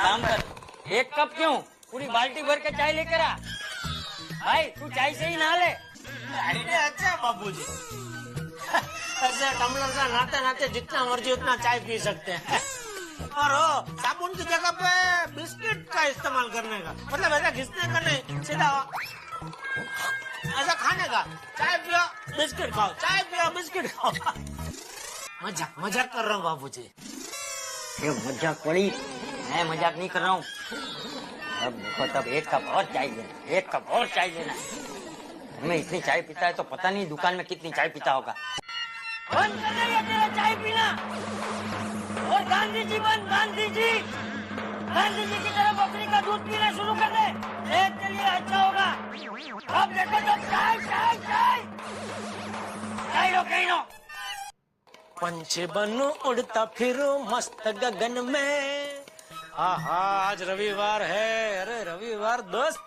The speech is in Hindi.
काम कर, एक कप क्यों, पूरी बाल्टी भर के चाय लेकर आ। भाई तू चाय से ही नहा ले। आइडिया अच्छा है बाबूजी। ऐसे टम्बलर से नहाते नहाते जितना मर्जी उतना चाय पी सकते हैं। और वो साबुन की जगह पे बिस्किट का इस्तेमाल करने का, मतलब ऐसा घिसने का नहीं, सीधा ऐसा खाने का। चाय पियो बिस्किट खाओ, चाय पियो बिस्किट खाओ। मजाक मजाक कर रहा हूँ बाबूजी। ये मजाक पड़ी, मैं मजाक नहीं कर रहा हूँ। अब देखो तब एक कप और चाय लेना, एक कप और चाय लेना। मैं इतनी चाय पीता है तो पता नहीं दुकान में कितनी चाय पीता होगा। बंद कर दे ये तेरा चाय पीना। और गांधी जी बंद, गांधी जी, गांधी जी की तरह बकरी का दूध पीना शुरू कर दे, सेहत के लिए अच्छा होगा। अब देखो तो चाय चाय चाय चाय लो कहीं लो। पंछी बनूं उड़ता फिरूं मस्त गगन में। आहा आज रविवार है। अरे रविवार दोस्त,